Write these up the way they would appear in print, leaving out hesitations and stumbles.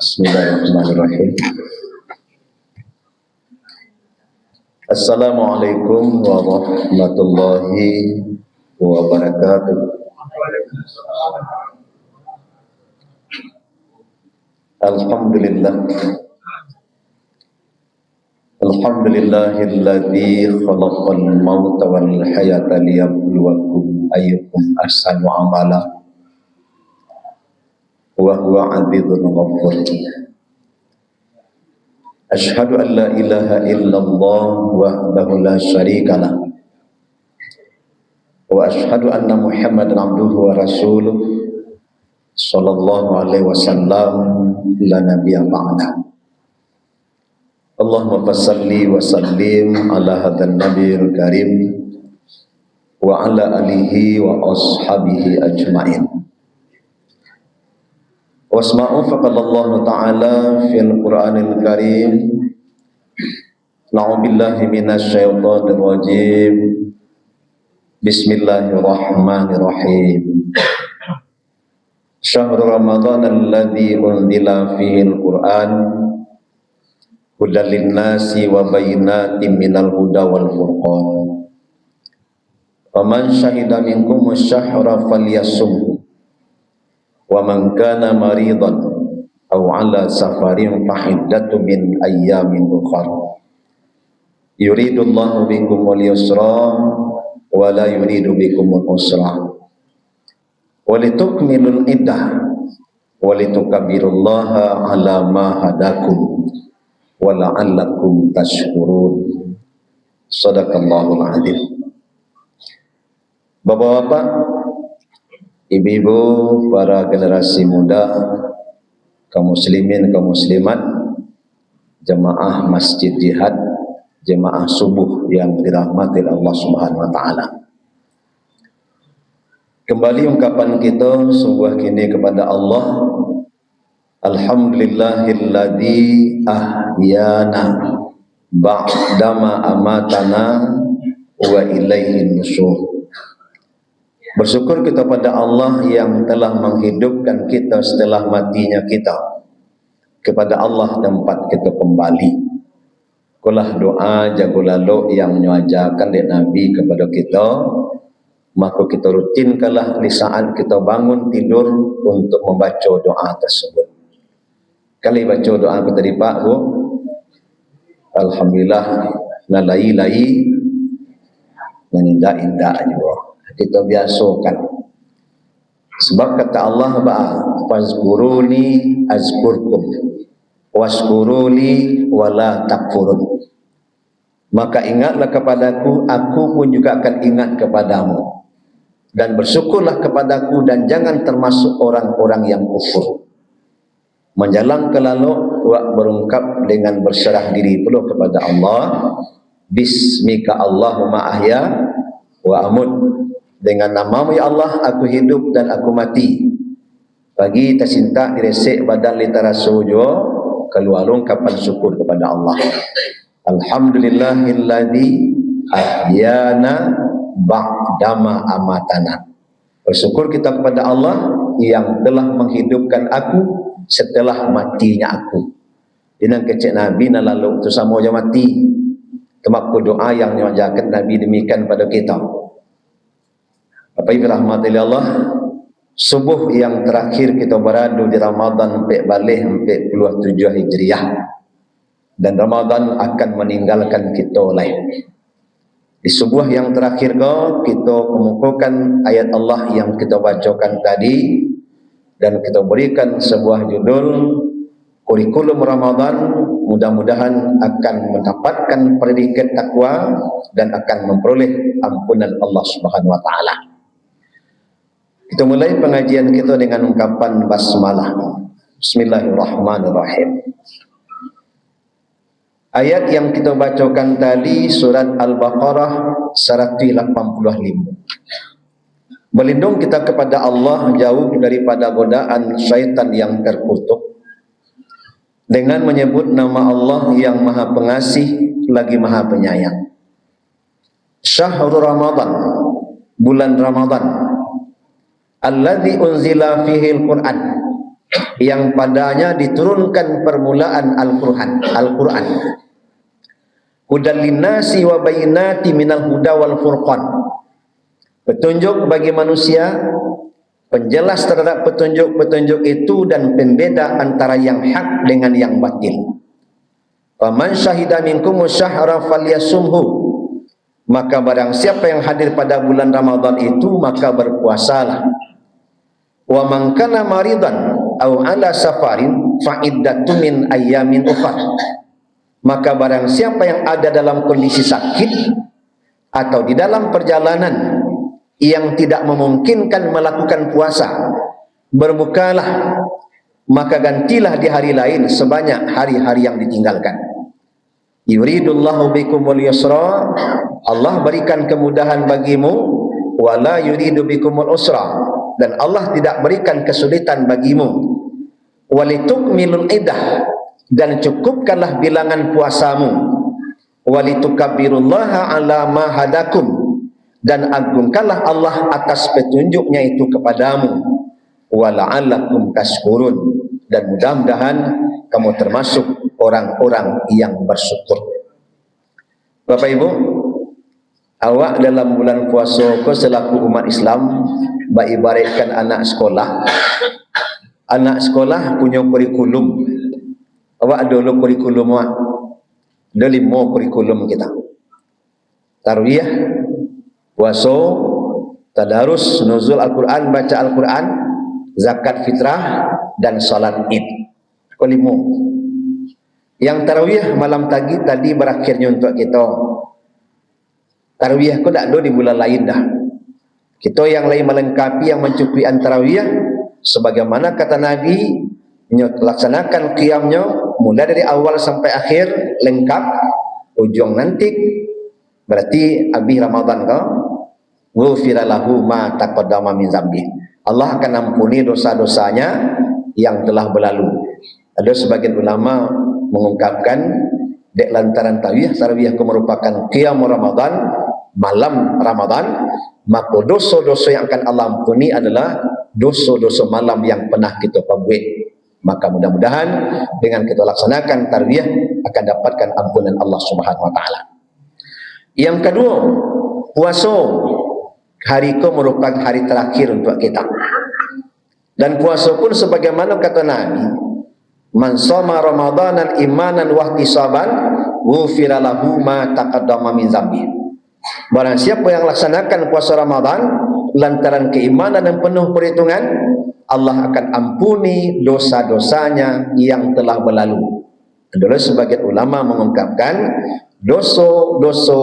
Bismillahirrahmanirrahim. Assalamualaikum warahmatullahi wabarakatuh. Alhamdulillah. Alhamdulillahilladzi khalaqal mauta wal hayata liyabluwakum ayyukum ahsanu amala. Wa huwa 'azizun ghafur. Asyhadu an la ilaha illallah wahdahu la syarika lah. Wa asyhadu anna Muhammadan abduhu wa rasuluh sallallahu alaihi wasallam la nabiyya ba'da. Allahumma fassalli wa sallim ala hadzal nabiyil karim wa ala alihi wa ashabihi ajmain. Wasma'u faqalallahu ta'ala fil Qur'anil Karim. Na'udzubillahi minasyaitonir rajim. Bismillahirrahmanirrahim. Syahrul Ramadan alladzi unzila fihil Qur'an hudan linnasi wa bayyinatin minal huda wal furqan. Faman syahida minkum asy-syahra falyasumhu. Wa man kana maridan aw ala safarin fahiddatu min ayyamin ukhra. Yuridullahu bikumul yusra wa la yuridu bikumul usra. Wa litukmilul iddah wa litukabbirullaha ala ma hadakum wa la'allakum tashkurun. Shadaqallahul adzim. Bapak-bapak, ibu-ibu, para generasi muda, kaum muslimin, kaum muslimat, jemaah Masjid Jihad, jemaah subuh yang dirahmati Allah Subhanahu wa taala. Kembali ungkapan kita sebuah kini kepada Allah. Alhamdulillahilladzi ahyana ba'dama amatana wa ilaihin nusyur. Bersyukur kita pada Allah yang telah menghidupkan kita setelah matinya kita. Kepada Allah tempat kita kembali. Kulah doa jagulalu yang menyajarkan dari Nabi kepada kita, maka kita rutinkanlah di saat kita bangun tidur untuk membaca doa tersebut. Kali baca doa kita di Pak Bu, alhamdulillah nalai-lai menindak-indak juga. Kita biasakan. Sebab kata Allah fazkuruni azkurkum washkuruli wala takfurun. Maka ingatlah kepadaku, aku pun juga akan ingat kepadamu. Dan bersyukurlah kepadaku dan jangan termasuk orang-orang yang kufur. Menjalang ke lalu berungkap dengan berserah diri pula kepada Allah. Bismika Allahumma ahya wa amut. Dengan namamu ya Allah aku hidup dan aku mati. Bagi tercinta diresik badan litara sujo keluar ungkapan syukur kepada Allah. Alhamdulillahilladzi ahyana ba'dama amatana. Bersyukur kita kepada Allah yang telah menghidupkan aku setelah matinya aku. Dengan kecil Nabi na lalu tu sama je mati. Kemaku doa yang mengajarkan Nabi demikian pada kita. Apa yang dirahmati Allah, subuh yang terakhir kita berada di Ramadan 1447 Hijriah. Dan Ramadan akan meninggalkan kita oleh. Di subuh yang terakhir kita kemukakan ayat Allah yang kita bacakan tadi. Dan kita berikan sebuah judul kurikulum Ramadan, mudah-mudahan akan mendapatkan predikat takwa dan akan memperoleh ampunan Allah Subhanahu wa taala. Kita mulai pengajian kita dengan ungkapan basmalah. Bismillahirrahmanirrahim. Ayat yang kita bacakan tadi surat Al-Baqarah 185. Berlindung kita kepada Allah jauh daripada godaan syaitan yang terkutuk dengan menyebut nama Allah yang Maha Pengasih lagi Maha Penyayang. Syahrul Ramadan, bulan Ramadan, alladzi unzila fihil Qur'an, yang padanya diturunkan permulaan Al-Quran. Hudan linnasi wa bayyinati minal huda wal furqan. Petunjuk bagi manusia, penjelas terhadap petunjuk-petunjuk itu dan pembeda antara yang hak dengan yang batil. Faman syahida minkum syahra falyasumhu. Maka barang siapa yang hadir pada bulan Ramadan itu, maka berpuasalah. Wa man kana maridan aw ala safarin fa iddatun min ayyamin ukhra. Maka barang siapa yang ada dalam kondisi sakit atau di dalam perjalanan yang tidak memungkinkan melakukan puasa, berbukalah, maka gantilah di hari lain sebanyak hari-hari yang ditinggalkan. Yuridullahu bikumul yusra, Allah berikan kemudahan bagimu, wala yuridu bikumul usra, dan Allah tidak berikan kesulitan bagimu. Walitukmilul iddah, dan cukupkanlah bilangan puasamu. Walitukabbirullaha ala ma hadakum, dan agungkanlah Allah atas petunjuknya itu kepadamu. Wala'allakum tashkurun, dan mudah-mudahan kamu termasuk orang-orang yang bersyukur. Bapak Ibu, awak dalam bulan puasa ko selaku umat Islam ibaratkan anak sekolah. Anak sekolah punya kurikulum. Awak dulu kurikulum awak. Ada 5 kurikulum kita. Tarwiyah, puasa, tadarus, nuzul Al-Quran, baca Al-Quran, zakat fitrah, dan salat Id. Kelima. Yang tarawih malam tadi berakhirnya untuk kita. Tarawih ko tak ada di bulan lain dah. Kita yang lain melengkapi, yang mencukupi tarawih sebagaimana kata Nabi, laksanakan qiyamnya mulai dari awal sampai akhir lengkap, ujung nanti berarti habis Ramadan kau ghufira lahu ma taqaddama min dzambi. Allah akan ampuni dosa-dosanya yang telah berlalu. Ada sebagian ulama mengungkapkan dek lantaran tarawih itu merupakan qiyam Ramadan, malam Ramadan, maka dosa-dosa yang akan Allah ampuni adalah dosa-dosa malam yang pernah kita perbuat. Maka mudah-mudahan dengan kita laksanakan tarawih akan dapatkan ampunan Allah Subhanahu wa taala. Yang kedua, puasa. Hari itu merupakan hari terakhir untuk kita. Dan puasa pun sebagaimana kata Nabi, man shoma ramadanan imanan wa ihtisaban ghufira lahu ma taqaddama min dzambi. Barang siapa yang laksanakan puasa Ramadan lantaran keimanan dan penuh perhitungan, Allah akan ampuni dosa-dosanya yang telah berlalu. Adalah sebagian ulama mengungkapkan dosa-dosa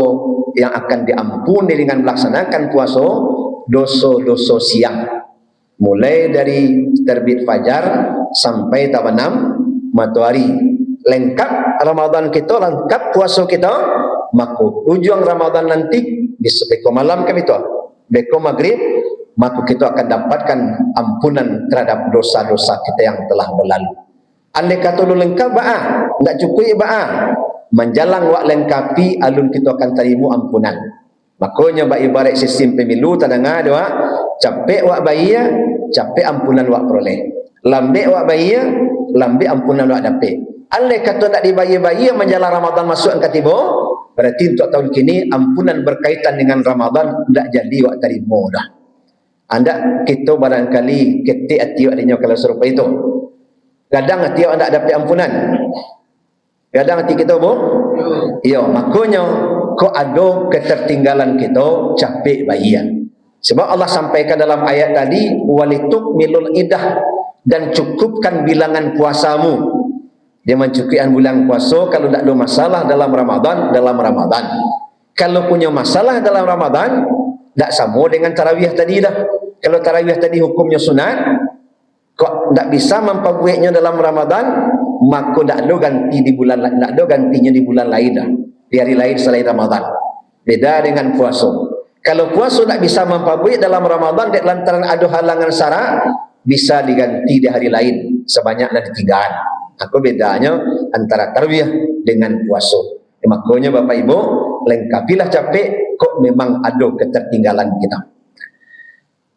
yang akan diampuni dengan melaksanakan puasa, dosa-dosa siang, mulai dari terbit fajar sampai tabanam matahari. Lengkap Ramadan kita, lengkap puasa kita, maka ujung Ramadan nanti di beko malam kami itu, beko maghrib, maka kita akan dapatkan ampunan terhadap dosa-dosa kita yang telah berlalu. Andai kata lu lengkap ba'ah, tak cukup ba'ah, menjalang wak lengkapi alun kita akan terima ampunan. Makanya bak ibarat sistem pemilu tadanga doa, capek wak bayar, capek ampunan wak peroleh. Lambek wak bayar, lambek ampunan wak dapat. Andai kata tak dibayar-bayar menjalang Ramadan masuk angka tiba, berarti untuk tahun kini ampunan berkaitan dengan Ramadan tak jadi wak terima dah. Anda kita barangkali ketik hati adanya kalau serupa itu. Kadang hati anda dapat ampunan. Kadang hati kita bu, ya makanya kau ada ketertinggalan kita capek bayar. Sebab Allah sampaikan dalam ayat tadi, walitukmilul iddah, dan cukupkan bilangan puasamu. Dia mencukupkan bulan puasa kalau tak ada masalah dalam Ramadan, Kalau punya masalah dalam Ramadan, tak sama dengan tarawih tadi dah. Kalau tarawih tadi hukumnya sunat, kok tak bisa memperbuatnya dalam Ramadan, maka tak ada ganti di bulan, tak ada gantinya di bulan lain dah, di hari lain selain Ramadan. Beda dengan puasa. Kalau puasa tak bisa memperbuat dalam Ramadan, di lantaran ada halangan syarak, bisa diganti di hari lain sebanyak nanti 3. Aku bedanya antara tarawih dengan puasa. Makanya Bapak Ibu, lengkapilah capek, kok memang ada ketertinggalan kita.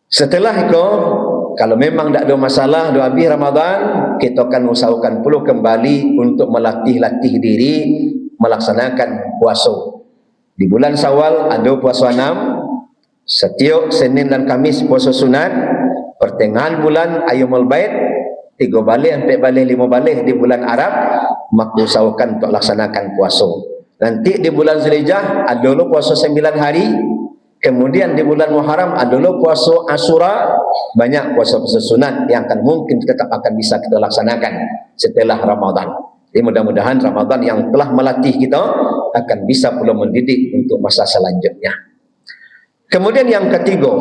Setelah itu, kalau memang tak ada masalah dah habis Ramadan, kita akan usahakan pula kembali untuk melatih-latih diri melaksanakan puasa. Di bulan Syawal ada puasa 6, setiap Senin dan Kamis puasa sunat, pertengahan bulan Ayyamul Bait 3 balik, 4 balik, 5 balik di bulan Arab, maka usahakan untuk laksanakan puasa. Nanti di bulan Zulhijjah ada dulu puasa 9 hari. Kemudian di bulan Muharram adalah puasa Asyura, banyak puasa-puasa sunat yang akan mungkin tetap akan bisa kita laksanakan setelah Ramadan. Jadi mudah-mudahan Ramadan yang telah melatih kita akan bisa pula mendidik untuk masa selanjutnya. Kemudian yang ketiga,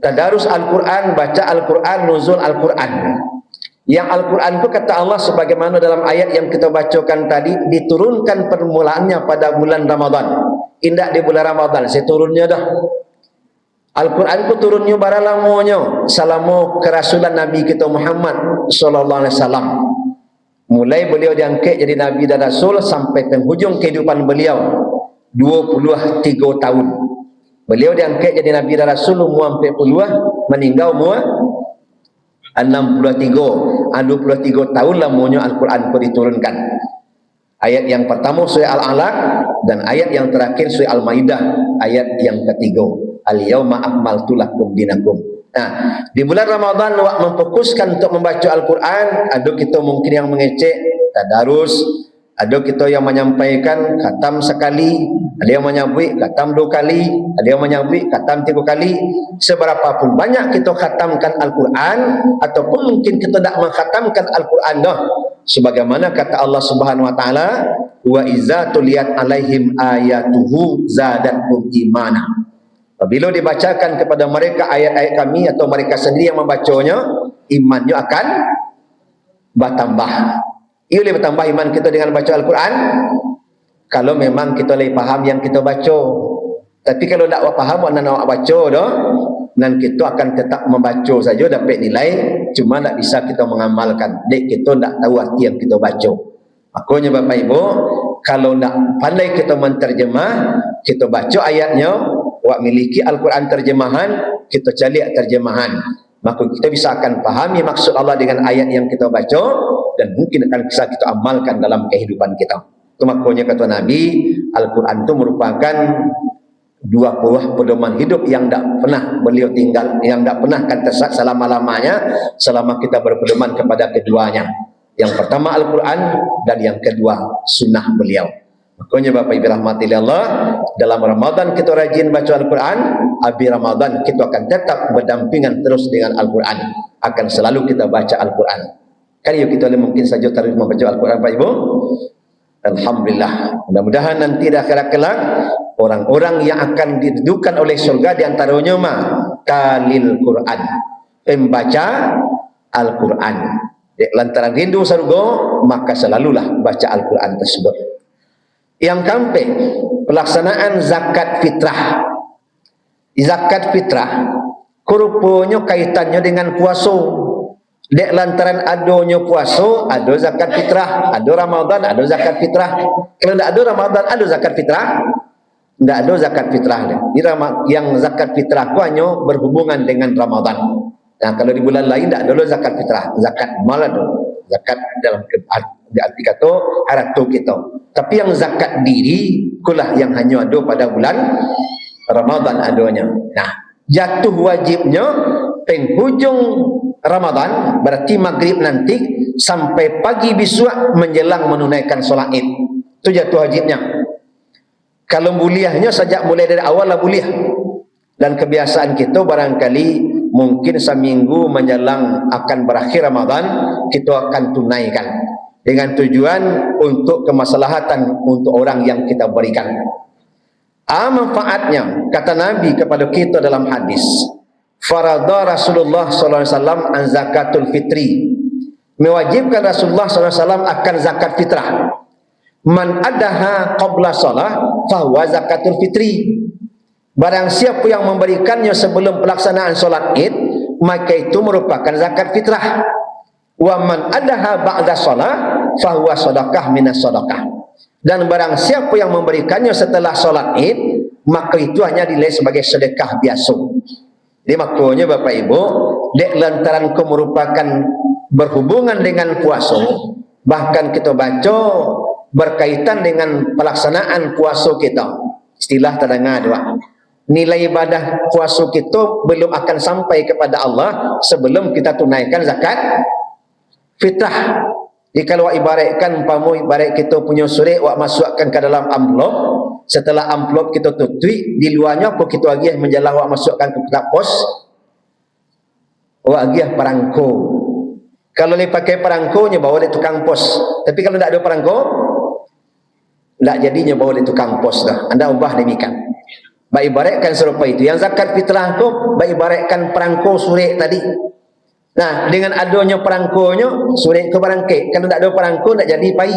tadarus Al-Quran, baca Al-Quran, nuzul Al-Quran. Yang Al-Quran itu kata Allah sebagaimana dalam ayat yang kita bacakan tadi, diturunkan permulaannya pada bulan Ramadan. Indah di bulan Ramadan, saya turunnya dah. Al-Quran itu turunnya bara lamanya, selama kerasulan Nabi kita Muhammad sallallahu alaihi wasallam. Mulai beliau diangkat jadi Nabi dan Rasul sampai penghujung kehidupan beliau 23 tahun. Beliau diangkat jadi Nabi dan Rasul umur 40, meninggal umur 63. 23 tahun lamanya Al-Quran itu diturunkan. Ayat yang pertama surah Al-Alaq dan ayat yang terakhir surah Al-Maidah ayat yang ketiga. Al-yauma akmaltu lakum dinakum. Nah, di bulan Ramadan wak memfokuskan untuk membaca Al-Quran, ada kita mungkin yang mengecek tadarus, ada kita yang menyampaikan khatam sekali, ada yang menyabui khatam 2 kali, ada yang menyabui khatam 3 kali. Seberapapun banyak kita khatamkan Al-Quran ataupun mungkin kita tak mengkhatamkan Al-Quran dah. Sebagaimana kata Allah Subhanahu wa taala, wa iza tuliyat alaihim ayatuhu zadatuhum imana. Apabila dibacakan kepada mereka ayat-ayat kami atau mereka sendiri yang membacanya, imannya akan bertambah. Ia boleh bertambah iman kita dengan baca Al-Quran kalau memang kita boleh faham yang kita baca. Tapi kalau tak faham mana nak baca dah, dan kita akan tetap membaca saja dapat nilai, cuma tak bisa kita mengamalkan. Dek kita tak tahu arti yang kita baca. Makanya Bapak Ibu, kalau tak pandai kita menterjemah, kita baca ayatnya, wak miliki Al-Quran terjemahan, kita cari terjemahan, maka kita bisa akan pahami maksud Allah dengan ayat yang kita baca dan mungkin akan bisa kita amalkan dalam kehidupan kita. Itu makanya kata Nabi, Al-Quran itu merupakan 2 buah pedoman hidup yang tak pernah beliau tinggal, yang tak pernah akan tersesat selama-lamanya selama kita berpedoman kepada keduanya. Yang pertama Al-Quran dan yang kedua sunnah beliau. Makanya Bapak Ibu rahmati Allah, dalam Ramadan kita rajin baca Al-Quran, habis Ramadan kita akan tetap berdampingan terus dengan Al-Quran, akan selalu kita baca Al-Quran. Kan yuk kita mungkin saja terus membaca Al-Quran Pak Ibu. Alhamdulillah, mudah-mudahan nanti di akhirat kelak orang-orang yang akan didudukan oleh surga diantaranya mah talil Quran, pembaca Al-Quran. Lantaran rindu surga, maka selalulah baca Al-Quran tersebut. Yang keempat, pelaksanaan zakat fitrah. Zakat fitrah rupanya kaitannya dengan puasa. Dek lantaran adanya puasa, ada zakat fitrah, ada Ramadan, ada zakat fitrah. Kalau tidak ada Ramadan, ada zakat fitrah? Tidak ada zakat fitrah. Yang zakat fitrah itu hanya berhubungan dengan Ramadan. Nah, kalau di bulan lain tidak ada zakat fitrah. Zakat malah ada. Zakat dalam arti kata harta kita. Tapi yang zakat diri itulah yang hanya ada pada bulan Ramadan adanya. Nah, jatuh wajibnya penghujung Ramadan, berarti maghrib nanti sampai pagi besok menjelang menunaikan solat Id. Itu jatuh wajibnya. Kalau buliahnya sejak mulai dari awal lah buliah. Dan kebiasaan kita barangkali mungkin seminggu menjelang akan berakhir Ramadan kita akan tunaikan dengan tujuan untuk kemaslahatan untuk orang yang kita berikan. Manfaatnya kata Nabi kepada kita dalam hadis, farada Rasulullah sallallahu alaihi wasallam an zakatul fitri, mewajibkan Rasulullah sallallahu alaihi wasallam akan zakat fitrah. Man adaha qabla shalah fahuwa zakatul fitri. Barang siapa yang memberikannya sebelum pelaksanaan solat Id, maka itu merupakan zakat fitrah. Wa man adaha ba'da shalah fahuwa sedekah minas sedekah. Dan barang siapa yang memberikannya setelah solat Id, maka itu hanya dinilai sebagai sedekah biasa. Jadi maknanya Bapak Ibu, dek lantaran kau merupakan berhubungan dengan puasa, bahkan kita baca berkaitan dengan pelaksanaan puasa kita. Istilah terdengar dua. Nilai ibadah puasa kita belum akan sampai kepada Allah sebelum kita tunaikan zakat fitrah. Jadi kalau ibaratkan ibarat kita punya surat wak masukkan ke dalam amplop, setelah amplop kita tutup, di luarnya apa kita lagi menjelah wak masukkan ke kotak pos, wak lagi perangko. Kalau dia pakai perangkonya bawa di tukang pos, tapi kalau tidak ada perangko, tidak jadinya bawa di tukang pos dah. Anda ubah demikian. Baik ibaratkan serupa itu. Yang zakat fitrah itu baik ibaratkan perangko surat tadi. Nah, dengan adanya perangkonya, surat ke barangkit. Kalau tidak ada perangko, tidak jadi pai.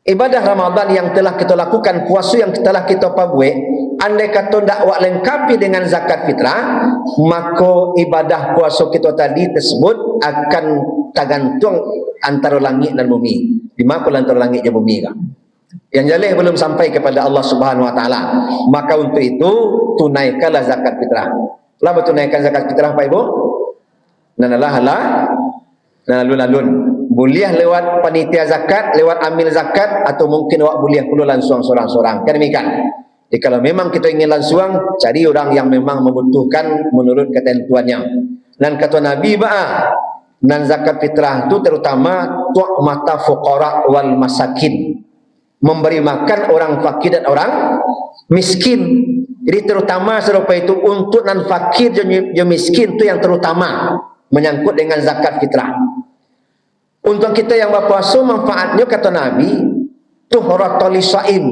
Ibadah Ramadan yang telah kita lakukan, puasa yang telah kita pabuat, andai kata tidak wak lengkapi dengan zakat fitrah, maka ibadah puasa kita tadi tersebut akan tergantung antara langit dan bumi. Di mana antara langit dan bumi kan? Yang jalih belum sampai kepada Allah Subhanahu Wa Taala. Maka untuk itu tunaikanlah zakat fitrah. Lama tunaikan zakat fitrah Pak Ibu? Lalu boleh lewat panitia zakat, lewat amil zakat, atau mungkin awak boleh pula langsung sorang-sorang. Kan demikian. Jadi kalau memang kita ingin langsung, cari orang yang memang membutuhkan menurut ketentuannya. Dan kata Nabi dan zakat fitrah itu terutama tu'mata fuqara wal masakin, memberi makan orang fakir dan orang miskin. Jadi terutama serupa itu untuk non fakir dan miskin itu yang terutama menyangkut dengan zakat fitrah. Untuk kita yang berpuasa, manfaatnya kata Nabi tuhratul lisaim,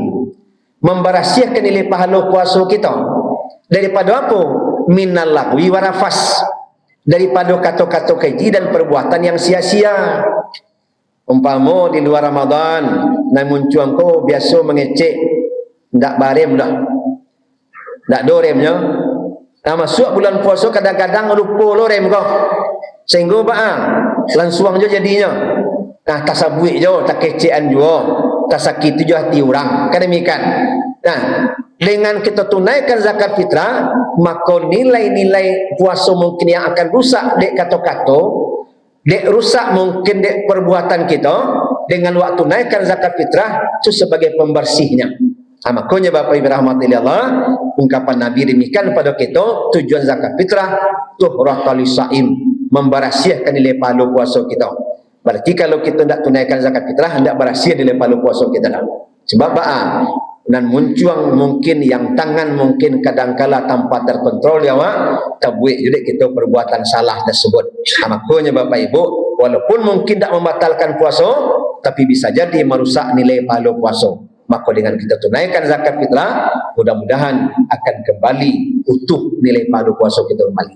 memberasiakan nilai pahala puasa kita daripada apa? Minal lagwi wa rafas, daripada kata-kata keji dan perbuatan yang sia-sia. Umpama di luar Ramadan namun cuang kau biasa mengecek ndak barem dah, ndak doremnya. Nah, masuk bulan puasa kadang-kadang lupa lo rem kau, sehingga langsung je jadinya. Nah, tak sabuik je, tak kecean je, tak sakit je hati orang. Kan demikian. Nah, dengan kita tunaikan zakat fitrah, maka nilai-nilai puasa mungkin yang akan rusak dek kata-kata, dek rusak mungkin dek perbuatan kita, dengan waktu tunaikan zakat fitrah itu sebagai pembersihnya. Makanya Bapak Ibu rahmati Allah, ungkapan Nabi demikian pada kita, tujuan zakat fitrah tuhratul lisaim, memberasiakan nilai pahala puasa kita. Berarti kalau kita tidak tunaikan zakat fitrah, tidak berhasil nilai pahala puasa kita dah. Sebab dan muncul mungkin yang tangan mungkin kadangkala tanpa terkontrol ya tabuik juga kita perbuatan salah tersebut. Makanya Bapak Ibu, walaupun mungkin tidak membatalkan puasa, tapi bisa jadi merusak nilai pahala puasa. Maka dengan kita tunaikan zakat fitrah, mudah-mudahan akan kembali utuh nilai pahala puasa kita kembali.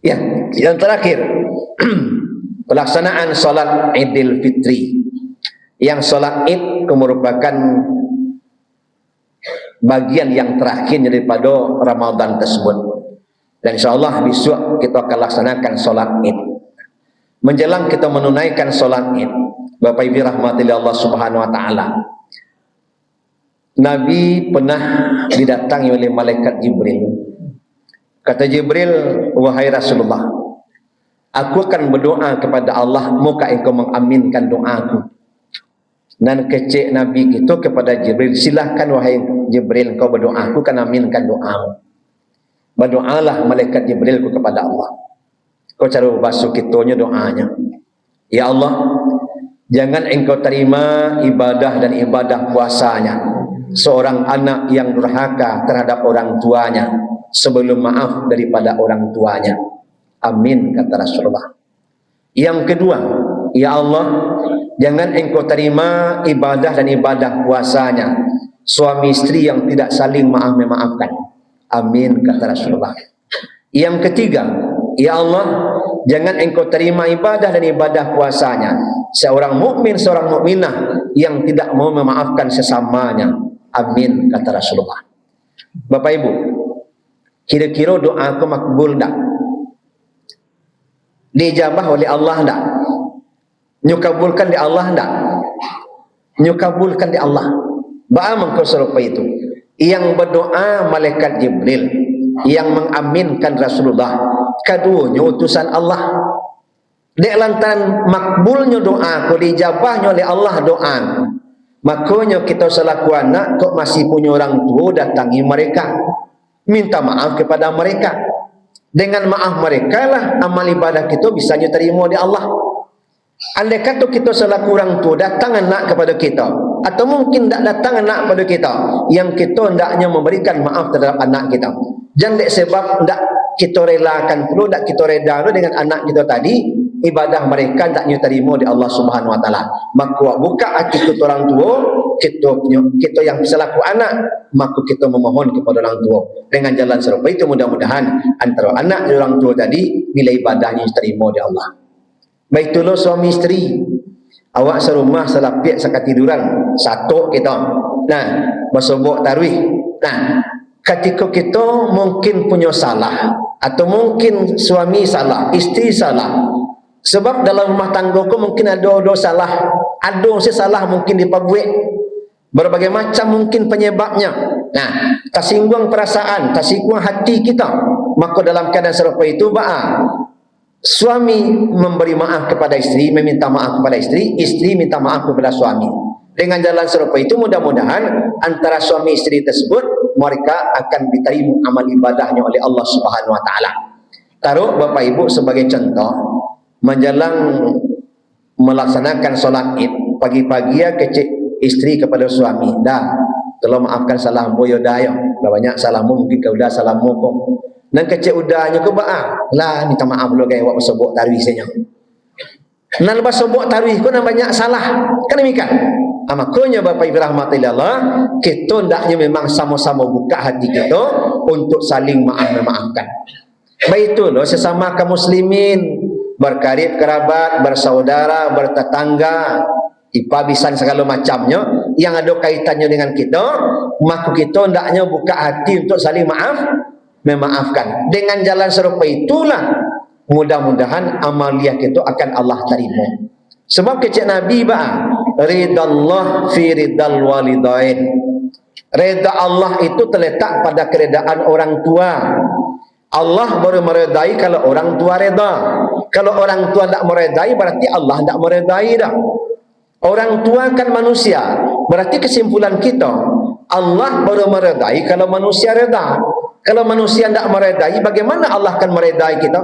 Ya, yang terakhir pelaksanaan solat Idul Fitri. Yang solat Id merupakan bagian yang terakhir daripada Ramadan tersebut. Dan insyaAllah besok kita akan laksanakan solat Id. Menjelang kita menunaikan solat Id, Bapak Ibu rahmati Allah Subhanahu Wa Taala, Nabi pernah didatangi oleh malaikat Jibril. Kata Jibril, wahai Rasulullah, aku akan berdoa kepada Allah, moga engkau mengaminkan doaku. Dan kecek Nabi itu kepada Jibril, silahkan wahai Jibril, engkau berdoa, aku akan aminkan doamu. Berdoalah malaikat Jibril kepada Allah. Kau cara basuh kitanya doanya, ya Allah, jangan engkau terima ibadah dan ibadah puasanya seorang anak yang durhaka terhadap orang tuanya sebelum maaf daripada orang tuanya. Amin, kata Rasulullah. Yang kedua, ya Allah, jangan engkau terima ibadah dan ibadah puasanya suami istri yang tidak saling memaafkan. Amin, kata Rasulullah. Yang ketiga, ya Allah, jangan engkau terima ibadah dan ibadah puasanya seorang mukmin, seorang mukminah yang tidak mau memaafkan sesamanya. Amin, kata Rasulullah. Bapak Ibu, kira-kira doa aku makbul tak? Dijabah oleh Allah tak? Nyukabulkan di Allah tak? Nyukabulkan di Allah. Bagaimana kau serupa itu? Yang berdoa malaikat Jibril, yang mengaminkan Rasulullah, keduanya utusan Allah. Dek lantaran makbulnya doa, kau dijabahnya oleh Allah doa. Makanya kita selaku anak kok masih punya orang tua, datangi mereka, minta maaf kepada mereka. Dengan maaf mereka lah amal ibadah kita bisa diterima oleh Allah. Andai kata kita selaku orang tua datang anak kepada kita, atau mungkin tak datang anak kepada kita, yang kita hendaknya memberikan maaf terhadap anak kita. Jangan dek sebab tak kita relakan perlu, tak kita reda dengan anak kita tadi, ibadah mereka tak diterima di Allah Subhanahu Wa Taala. Maka buka hati kita orang tua, kita yang selaku anak, maka kita memohon kepada orang tua dengan jalan serupa itu. Mudah-mudahan antara anak dan orang tua tadi nilai ibadahnya diterima di Allah. Baitullah suami isteri, awak serumah selapik sekatiduran satu kita. Nah, bersobok tarawih. Nah, ketika kita mungkin punya salah, atau mungkin suami salah, isteri salah. Sebab dalam rumah tangga ku mungkin ada salah, ada salah mungkin diperbuat. Berbagai macam mungkin penyebabnya. Nah, tersinggung perasaan, tersinggung hati kita. Maka dalam keadaan serupa itu, suami memberi maaf kepada isteri, meminta maaf kepada isteri, isteri minta maaf kepada suami. Dengan jalan serupa itu mudah-mudahan antara suami isteri tersebut mereka akan diterima amal ibadahnya oleh Allah Subhanahu Wa Taala. Taruh Bapak Ibu sebagai contoh, menjelang melaksanakan solat Id, pagi-pagi ya kecik isteri kepada suami, dah tolong maafkan salah boyo dayo, banyak salahmu mungkin kau dah salahmu kok. Dan kecik udahnya ke lah minta maaf dulu gaya buat sebut tarawih saja. Nan lepas sebut tarawih kau nak banyak salah. Kan demikian. Makanya Bapak Ibu rahmatullahi Allah, kita hendaknya memang sama-sama buka hati kita untuk saling maafkan. Baik itu loh sesama kaum muslimin, berkarib kerabat, bersaudara, bertetangga, ipabisan segala macamnya yang ada kaitannya dengan kita, maka kita hendaknya buka hati untuk saling memaafkan. Dengan jalan serupa itulah mudah-mudahan amaliyah kita akan Allah terima. Sebab kecik Nabi ridallah fi ridal walidain. Reda Allah itu terletak pada keredaan orang tua. Allah baru meredai kalau orang tua reda. Kalau orang tua tak meredai berarti Allah tak meredai dah. Orang tua kan manusia. Berarti kesimpulan kita, Allah baru meredai kalau manusia reda. Kalau manusia tidak meredai, bagaimana Allah akan meredai kita?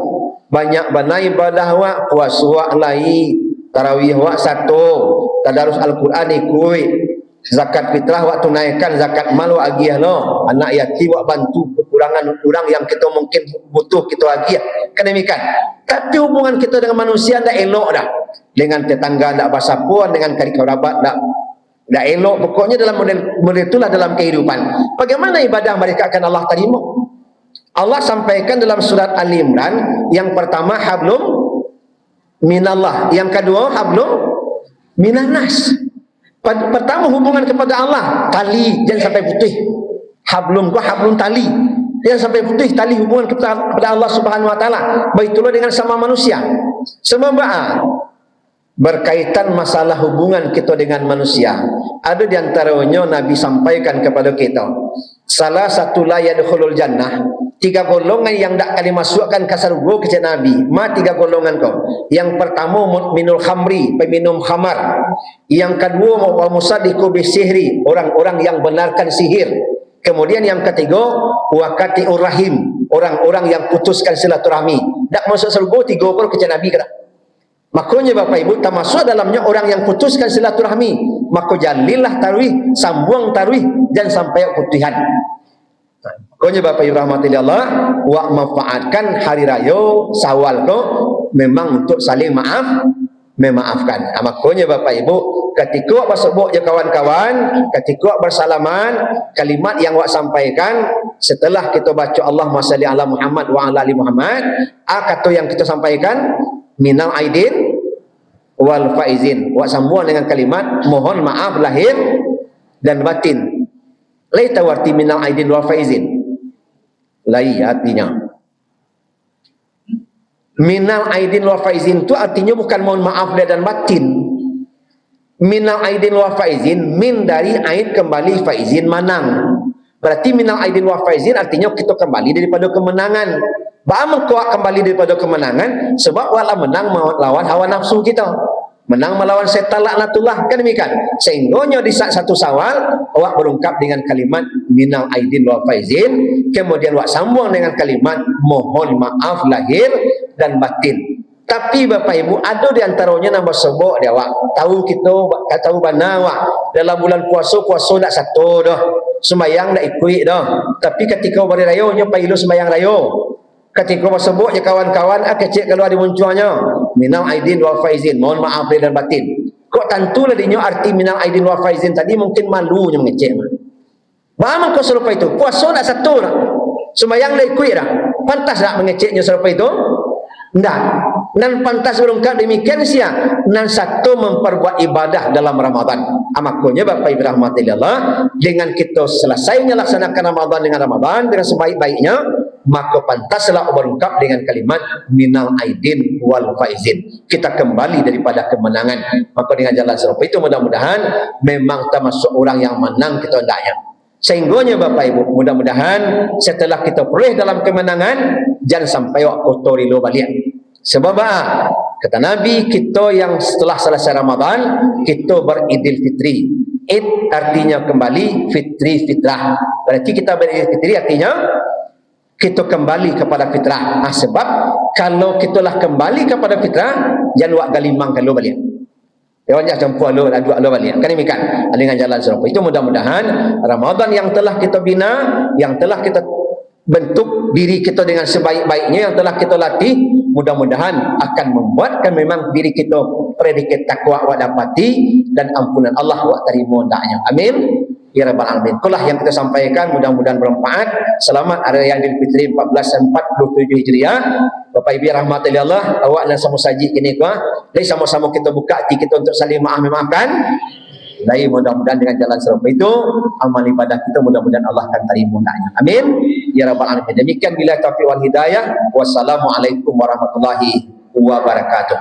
Banyak banai ibadah wak, puasa wak lai, tarawih wak satu, tadarus Al-Quran ikut, zakat fitrah wak tunaikan, zakat mal wak agih no, anak yatim wak bantu kekurangan orang yang kita mungkin butuh kita agih. Kan demikian. Tapi hubungan kita dengan manusia tidak elok dah. Dengan tetangga tidak bersapuan, dengan karib kerabat tidak elok. Pokoknya dalam model itulah dalam kehidupan. Bagaimana ibadah mereka akan Allah terima? Allah sampaikan dalam surat Al-Imran, yang pertama hablum minallah, yang kedua hablum minanas. Pertama hubungan kepada Allah, tali jangan sampai putih. Hablum tali, jangan sampai putih tali hubungan kepada Allah Subhanahu Wa Taala. Baiklah dengan sama manusia. Semua berkaitan masalah hubungan kita dengan manusia. Ada di antaranya Nabi sampaikan kepada kita, salah satu la yadkhulul jannah, 3 golongan yang tak akan dimasukkan ke surga kata Nabi. 3 golongan kau. Yang pertama minul khamri, peminum khamar. Yang kedua wa musaddiqu bisihri, orang-orang yang benarkan sihir. Kemudian yang ketiga waqati'ur rahim, orang-orang yang putuskan silaturahmi. Tak masuk surga 3 orang kata Nabi kata. Makanya Bapak Ibu termasuk dalamnya orang yang putuskan silaturahmi. Maka jalillah tarawih, sambung tarawih, jangan sampai putihan. Makanya Bapak Ibu rahmatullahi Allah, wa manfaatkan hari raya Syawal tu memang untuk saling memaafkan. Makanya Bapak Ibu, ketika wak bersebut je kawan-kawan, ketika wak bersalaman, kalimat yang wak sampaikan setelah kita baca Allahumma salli ala Muhammad wa ala ali Muhammad, kata yang kita sampaikan minal aidin wal faizin, wak sambung dengan kalimat mohon maaf lahir dan batin. Laita warti minal aidin wal faizin, lai artinya minal aidin wal faizin itu artinya bukan mohon maaf lahir dan batin. Minal aidin wal faizin, min dari aid kembali, faizin manang. Berarti minal aidin wal faizin artinya kita kembali daripada kemenangan. Bagaimana kuat kembali daripada kemenangan? Sebab wala menang melawan hawa nafsu kita, menang melawan setan laknatullah, kan demikian. Sehingga di saat satu Syawal awak berungkap dengan kalimat minal aidin wal faizin, kemudian awak sambung dengan kalimat mohon maaf lahir dan batin. Tapi Bapak Ibu, ada di antaranya nama sebut dia awak tahu kita tahu bana awak dalam bulan puasa nak satu dah, sembahyang nak ikut dah, tapi ketika hari raya nya pailu sembahyang raya. Ketika sebut je kawan-kawan kecil kalau ada munculnya minal aidin wal faizin, mohon maaf lahir dan batin. Kok tentulah dinyo arti minal aidin wal faizin tadi mungkin malunya mengecek. Bagaimana kau serupa itu? Puasa nak satu dah, sembahyang nak ikut dah, pantas tak mengeceknya serupa itu? Tidak. Dan pantas berungkap demikian siang nan satu memperbuat ibadah dalam Ramadan. Makanya Bapak Ibu rahmatillah, dengan kita selesainya laksanakan Ramadan dengan sebaik-baiknya, maka pantaslah berungkap dengan kalimat minal aidin wal faizin. Kita kembali daripada kemenangan. Maka dengan jalan serupa itu mudah-mudahan memang termasuk orang yang menang kita hendaknya. Sehingganya Bapak Ibu, mudah-mudahan setelah kita peroleh dalam kemenangan, jangan sampai waktu kotori lo balik. Sebab kata Nabi, kita yang setelah selesai Ramadan kita beridul fitri. Id artinya kembali, fitri fitrah. Berarti kita beridul fitri artinya kita kembali kepada fitrah. Sebab kalau kita lah kembali kepada fitrah, jangan wak galimang kalau balik. Dewan jak campur lo dua lo balik. Kan demikian dengan jalan serupa. Itu mudah-mudahan Ramadan yang telah kita bina, yang telah kita bentuk diri kita dengan sebaik-baiknya, yang telah kita latih, mudah-mudahan akan membuatkan memang diri kita predikat takwa wa dapati dan ampunan Allah wa terima hendaknya. Amin ya rabbal alamin. Itulah yang kita sampaikan, mudah-mudahan bermanfaat. Selamat Hari Raya Aidil Fitri 1447 Hijriah. Bapak Ibu rahmatillah, awak dan sama saji kini kau, jadi sama-sama kita buka hati kita untuk saling memaafkan. Jadi mudah-mudahan dengan jalan serupa itu amal ibadah kita mudah-mudahan Allah akan terima hendaknya. Amin ya rabbal alamin. Demikian bila taufiq wal hidayah. Wassalamualaikum warahmatullahi wabarakatuh.